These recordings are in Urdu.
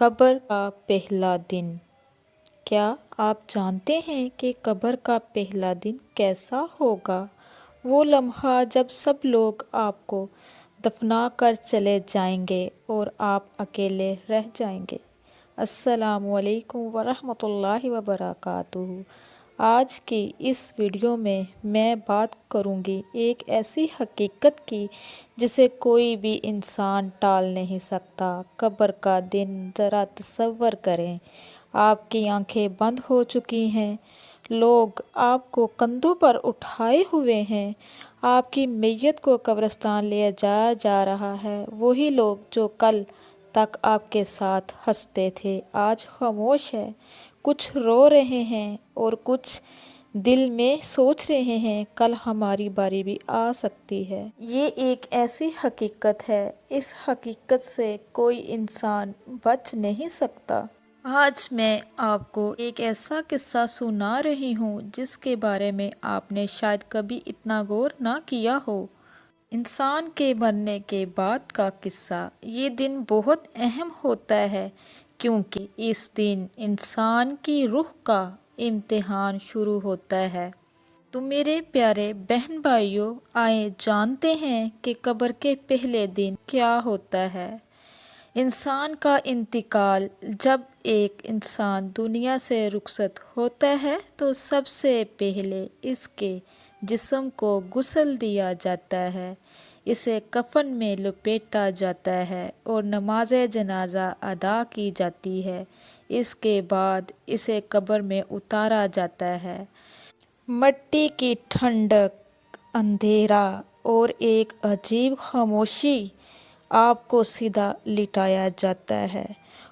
قبر کا پہلا دن۔ کیا آپ جانتے ہیں کہ قبر کا پہلا دن کیسا ہوگا؟ وہ لمحہ جب سب لوگ آپ کو دفنا کر چلے جائیں گے اور آپ اکیلے رہ جائیں گے۔ السلام علیکم ورحمۃ اللہ وبرکاتہ۔ آج کی اس ویڈیو میں بات کروں گی ایک ایسی حقیقت کی جسے کوئی بھی انسان ٹال نہیں سکتا۔ قبر کا دن ذرا تصور کریں، آپ کی آنکھیں بند ہو چکی ہیں، لوگ آپ کو کندھوں پر اٹھائے ہوئے ہیں، آپ کی میت کو قبرستان لے جایا جا رہا ہے۔ وہی لوگ جو کل تک آپ کے ساتھ ہنستے تھے آج خاموش ہیں، کچھ رو رہے ہیں اور کچھ دل میں سوچ رہے ہیں کل ہماری باری بھی آ سکتی ہے۔ یہ ایک ایسی حقیقت ہے، اس حقیقت سے کوئی انسان بچ نہیں سکتا۔ آج میں آپ کو ایک ایسا قصہ سنا رہی ہوں جس کے بارے میں آپ نے شاید کبھی اتنا غور نہ کیا ہو۔ انسان کے مرنے کے بعد کا قصہ۔ یہ دن بہت اہم ہوتا ہے کیونکہ اس دن انسان کی روح کا امتحان شروع ہوتا ہے۔ تو میرے پیارے بہن بھائیوں، آئیں جانتے ہیں کہ قبر کے پہلے دن کیا ہوتا ہے۔ انسان کا انتقال۔ جب ایک انسان دنیا سے رخصت ہوتا ہے تو سب سے پہلے اس کے جسم کو غسل دیا جاتا ہے، اسے کفن میں لپیٹا جاتا ہے اور نماز جنازہ ادا کی جاتی ہے۔ اس کے بعد اسے قبر میں اتارا جاتا ہے۔ مٹی کی ٹھنڈک، اندھیرا اور ایک عجیب خاموشی، آپ کو سیدھا لٹایا جاتا ہے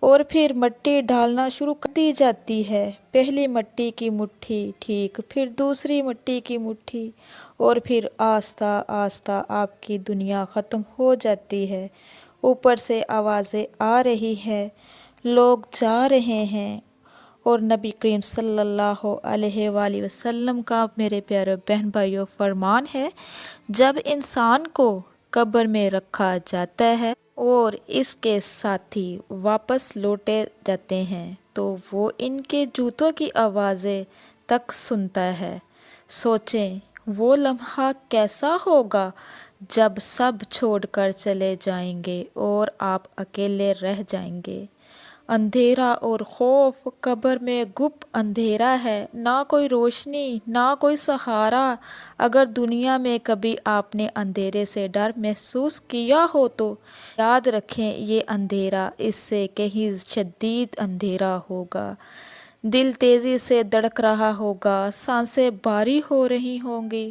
اور پھر مٹی ڈالنا شروع کر دی جاتی ہے۔ پہلی مٹی کی مٹھی، ٹھیک، پھر دوسری مٹی کی مٹھی اور پھر آہستہ آہستہ آپ کی دنیا ختم ہو جاتی ہے۔ اوپر سے آوازیں آ رہی ہیں، لوگ جا رہے ہیں اور نبی کریم صلی اللہ علیہ وآلہ وسلم کا میرے پیارے بہن بھائیوں فرمان ہے، جب انسان کو قبر میں رکھا جاتا ہے اور اس کے ساتھی واپس لوٹے جاتے ہیں تو وہ ان کے جوتوں کی آوازیں تک سنتا ہے۔ سوچیں وہ لمحہ کیسا ہوگا جب سب چھوڑ کر چلے جائیں گے اور آپ اکیلے رہ جائیں گے۔ اندھیرا اور خوف، قبر میں گپ اندھیرا ہے، نہ کوئی روشنی، نہ کوئی سہارا۔ اگر دنیا میں کبھی آپ نے اندھیرے سے ڈر محسوس کیا ہو تو یاد رکھیں یہ اندھیرا اس سے کہیں شدید اندھیرا ہوگا۔ دل تیزی سے دھڑک رہا ہوگا، سانسیں بھاری ہو رہی ہوں گی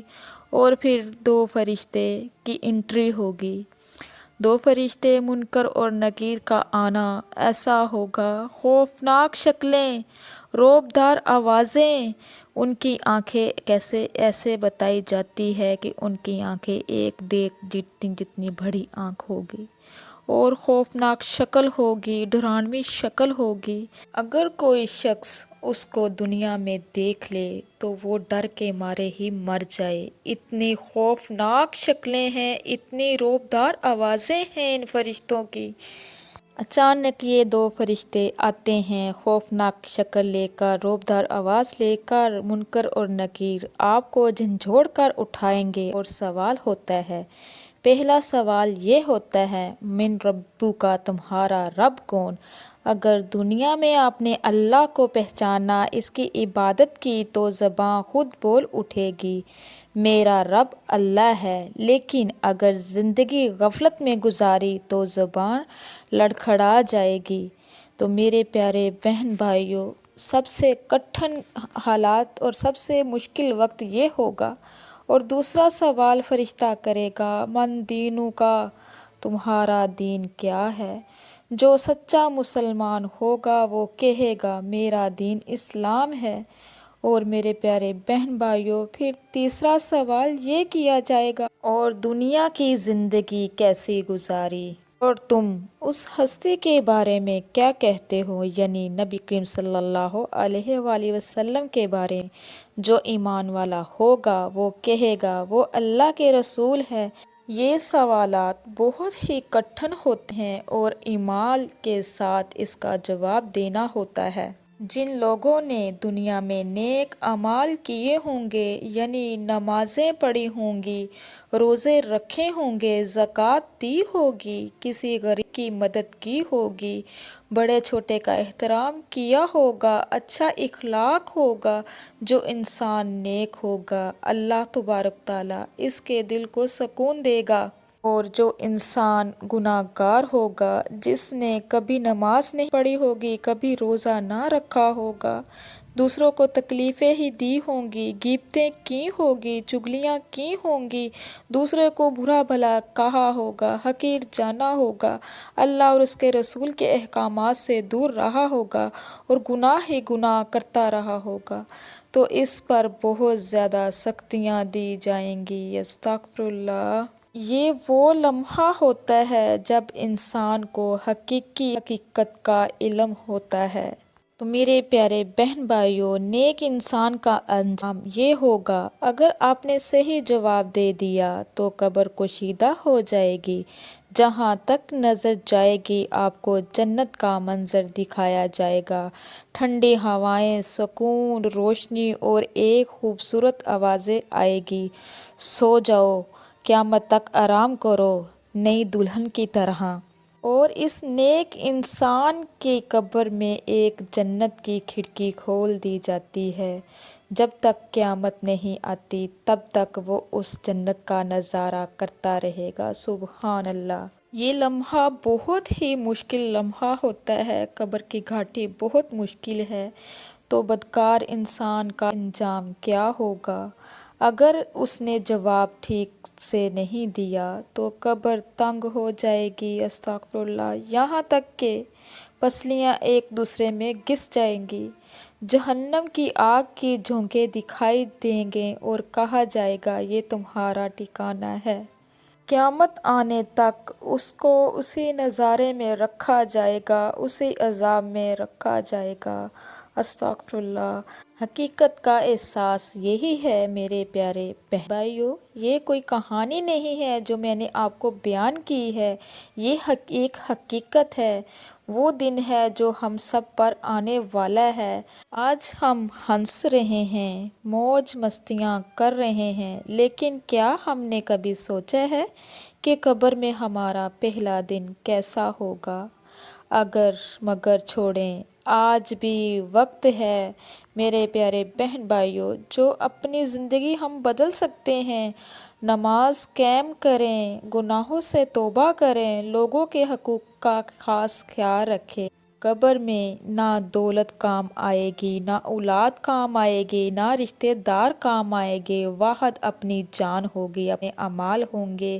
اور پھر دو فرشتے کی انٹری ہوگی۔ دو فرشتے منکر اور نکیر کا آنا ایسا ہوگا، خوفناک شکلیں، رعبدار آوازیں۔ ان کی آنکھیں ایسے بتائی جاتی ہے کہ ان کی آنکھیں ایک دیگ جتنی بڑی آنکھ ہوگی اور خوفناک شکل ہوگی، ڈراؤنی شکل ہوگی۔ اگر کوئی شخص اس کو دنیا میں دیکھ لے تو وہ ڈر کے مارے ہی مر جائے۔ اتنی خوفناک شکلیں ہیں، اتنی رعبدار آوازیں ہیں ان فرشتوں کی۔ اچانک یہ دو فرشتے آتے ہیں، خوفناک شکل لے کر، رعبدار آواز لے کر۔ منکر اور نکیر آپ کو جھنجھوڑ کر اٹھائیں گے اور سوال ہوتا ہے۔ پہلا سوال یہ ہوتا ہے، من ربک، تمہارا رب کون؟ اگر دنیا میں آپ نے اللہ کو پہچانا، اس کی عبادت کی تو زبان خود بول اٹھے گی، میرا رب اللہ ہے۔ لیکن اگر زندگی غفلت میں گزاری تو زبان لڑکھڑا جائے گی۔ تو میرے پیارے بہن بھائیوں، سب سے کٹھن حالات اور سب سے مشکل وقت یہ ہوگا۔ اور دوسرا سوال فرشتہ کرے گا، من دینک، تمہارا دین کیا ہے؟ جو سچا مسلمان ہوگا وہ کہے گا میرا دین اسلام ہے۔ اور میرے پیارے بہن بھائیوں، پھر تیسرا سوال یہ کیا جائے گا، اور دنیا کی زندگی کیسی گزاری اور تم اس ہستی کے بارے میں کیا کہتے ہو؟ یعنی نبی کریم صلی اللہ علیہ وآلہ وسلم کے بارے میں جو ایمان والا ہوگا وہ کہے گا وہ اللہ کے رسول ہے۔ یہ سوالات بہت ہی کٹھن ہوتے ہیں اور ایمان کے ساتھ اس کا جواب دینا ہوتا ہے۔ جن لوگوں نے دنیا میں نیک اعمال کیے ہوں گے، یعنی نمازیں پڑھی ہوں گی، روزے رکھے ہوں گے، زکوٰۃ دی ہوگی، کسی غریب کی مدد کی ہوگی، بڑے چھوٹے کا احترام کیا ہوگا، اچھا اخلاق ہوگا، جو انسان نیک ہوگا اللہ تبارک تعالیٰ اس کے دل کو سکون دے گا۔ اور جو انسان گناہ گار ہوگا، جس نے کبھی نماز نہیں پڑھی ہوگی، کبھی روزہ نہ رکھا ہوگا، دوسروں کو تکلیفیں ہی دی ہوں گی، غیبتیں کی ہوگی، چغلیاں کی ہوں گی، دوسرے کو برا بھلا کہا ہوگا، حقیر جانا ہوگا، اللہ اور اس کے رسول کے احکامات سے دور رہا ہوگا اور گناہ ہی گناہ کرتا رہا ہوگا، تو اس پر بہت زیادہ سختیاں دی جائیں گی۔ استغفر اللہ۔ یہ وہ لمحہ ہوتا ہے جب انسان کو حقیقت کا علم ہوتا ہے۔ تو میرے پیارے بہن بھائیوں، نیک انسان کا انجام یہ ہوگا، اگر آپ نے صحیح جواب دے دیا تو قبر کشیدہ ہو جائے گی، جہاں تک نظر جائے گی آپ کو جنت کا منظر دکھایا جائے گا، ٹھنڈی ہوائیں، سکون، روشنی اور ایک خوبصورت آوازیں آئے گی، سو جاؤ، قیامت تک آرام کرو، نئی دلہن کی طرح۔ اور اس نیک انسان کی قبر میں ایک جنت کی کھڑکی کھول دی جاتی ہے، جب تک قیامت نہیں آتی تب تک وہ اس جنت کا نظارہ کرتا رہے گا۔ سبحان اللہ۔ یہ لمحہ بہت ہی مشکل لمحہ ہوتا ہے، قبر کی گھاٹی بہت مشکل ہے، تو بدکار انسان کا انجام کیا ہوگا؟ اگر اس نے جواب ٹھیک سے نہیں دیا تو قبر تنگ ہو جائے گی، استغفر اللہ، یہاں تک کہ پسلیاں ایک دوسرے میں گھس جائیں گی، جہنم کی آگ کی جھونکیں دکھائی دیں گے اور کہا جائے گا یہ تمہارا ٹھکانہ ہے۔ قیامت آنے تک اس کو اسی نظارے میں رکھا جائے گا، اسی عذاب میں رکھا جائے گا، استغفر اللہ۔ حقیقت کا احساس یہی ہے میرے پیارے بہن بھائیوں، یہ کوئی کہانی نہیں ہے جو میں نے آپ کو بیان کی ہے، یہ ایک حقیقت ہے، وہ دن ہے جو ہم سب پر آنے والا ہے۔ آج ہم ہنس رہے ہیں، موج مستیاں کر رہے ہیں، لیکن کیا ہم نے کبھی سوچا ہے کہ قبر میں ہمارا پہلا دن کیسا ہوگا؟ اگر مگر چھوڑیں، آج بھی وقت ہے میرے پیارے بہن بھائیوں، جو اپنی زندگی ہم بدل سکتے ہیں۔ نماز قائم کریں، گناہوں سے توبہ کریں، لوگوں کے حقوق کا خاص خیال رکھیں۔ قبر میں نہ دولت کام آئے گی، نہ اولاد کام آئے گی، نہ رشتہ دار کام آئے گے، واحد اپنی جان ہوگی، اپنے اعمال ہوں گے۔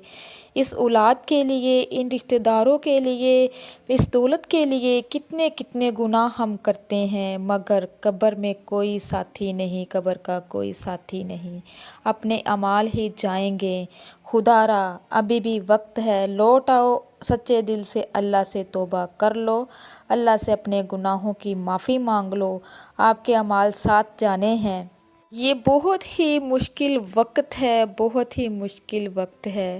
اس اولاد کے لیے، ان رشتہ داروں کے لیے، اس دولت کے لیے کتنے کتنے گناہ ہم کرتے ہیں، مگر قبر میں کوئی ساتھی نہیں، قبر کا کوئی ساتھی نہیں، اپنے اعمال ہی جائیں گے۔ خدا را ابھی بھی وقت ہے، لوٹ آؤ، سچے دل سے اللہ سے توبہ کر لو، اللہ سے اپنے گناہوں کی معافی مانگ لو، آپ کے اعمال ساتھ جانے ہیں۔ یہ بہت ہی مشکل وقت ہے، بہت ہی مشکل وقت ہے،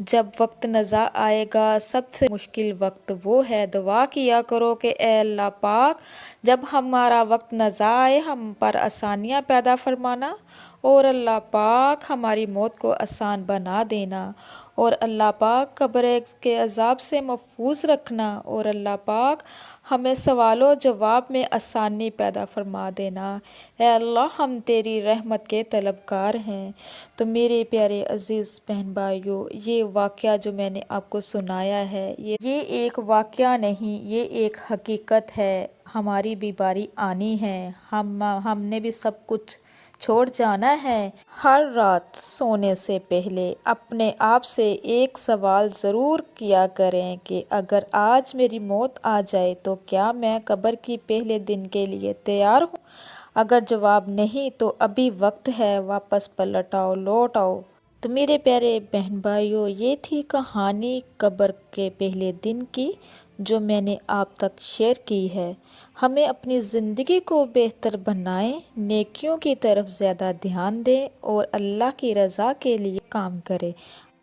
جب وقت نظر آئے گا سب سے مشکل وقت وہ ہے۔ دعا کیا کرو کہ اے اللہ پاک، جب ہمارا وقت نظر آئے ہم پر آسانیاں پیدا فرمانا، اور اللہ پاک ہماری موت کو آسان بنا دینا، اور اللہ پاک قبر کے عذاب سے محفوظ رکھنا، اور اللہ پاک ہمیں سوال و جواب میں آسانی پیدا فرما دینا۔ اے اللہ، ہم تیری رحمت کے طلبگار ہیں۔ تو میرے پیارے عزیز بہن بھائیوں، یہ واقعہ جو میں نے آپ کو سنایا ہے، یہ ایک واقعہ نہیں، یہ ایک حقیقت ہے۔ ہماری بھی باری آنی ہے، ہم نے بھی سب کچھ چھوڑ جانا ہے۔ ہر رات سونے سے پہلے اپنے آپ سے ایک سوال ضرور کیا کریں کہ اگر آج میری موت آ جائے تو کیا میں قبر کی پہلے دن کے لیے تیار ہوں؟ اگر جواب نہیں تو ابھی وقت ہے، واپس پلٹ آؤ، لوٹ آؤ۔ تو میرے پیارے بہن بھائیوں، یہ تھی کہانی قبر کے پہلے دن کی، جو میں نے آپ تک شیئر کی ہے۔ ہمیں اپنی زندگی کو بہتر بنائیں، نیکیوں کی طرف زیادہ دھیان دیں اور اللہ کی رضا کے لیے کام کریں۔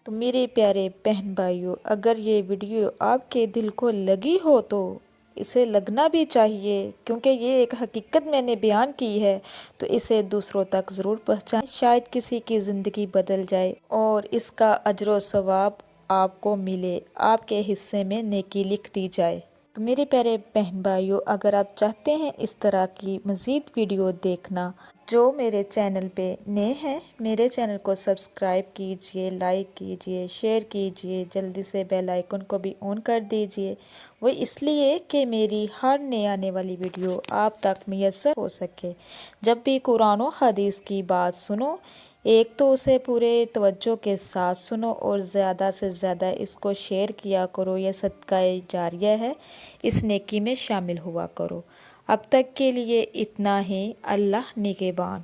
تو میرے پیارے بہن بھائیوں، اگر یہ ویڈیو آپ کے دل کو لگی ہو تو اسے لگنا بھی چاہیے، کیونکہ یہ ایک حقیقت میں نے بیان کی ہے، تو اسے دوسروں تک ضرور پہنچائیں، شاید کسی کی زندگی بدل جائے اور اس کا اجر و ثواب آپ کو ملے، آپ کے حصے میں نیکی لکھ دی جائے۔ تو میرے پیارے بہن بھائیوں، اگر آپ چاہتے ہیں اس طرح کی مزید ویڈیو دیکھنا، جو میرے چینل پہ نئے ہیں میرے چینل کو سبسکرائب کیجئے، لائک کیجئے، شیئر کیجئے، جلدی سے بیل آئیکن کو بھی آن کر دیجئے، وہ اس لیے کہ میری ہر نئے آنے والی ویڈیو آپ تک میسر ہو سکے۔ جب بھی قرآن و حدیث کی بات سنو، ایک تو اسے پورے توجہ کے ساتھ سنو اور زیادہ سے زیادہ اس کو شیئر کیا کرو، یہ صدقہ جاریہ ہے، اس نیکی میں شامل ہوا کرو۔ اب تک کے لیے اتنا ہی، اللہ نگہبان۔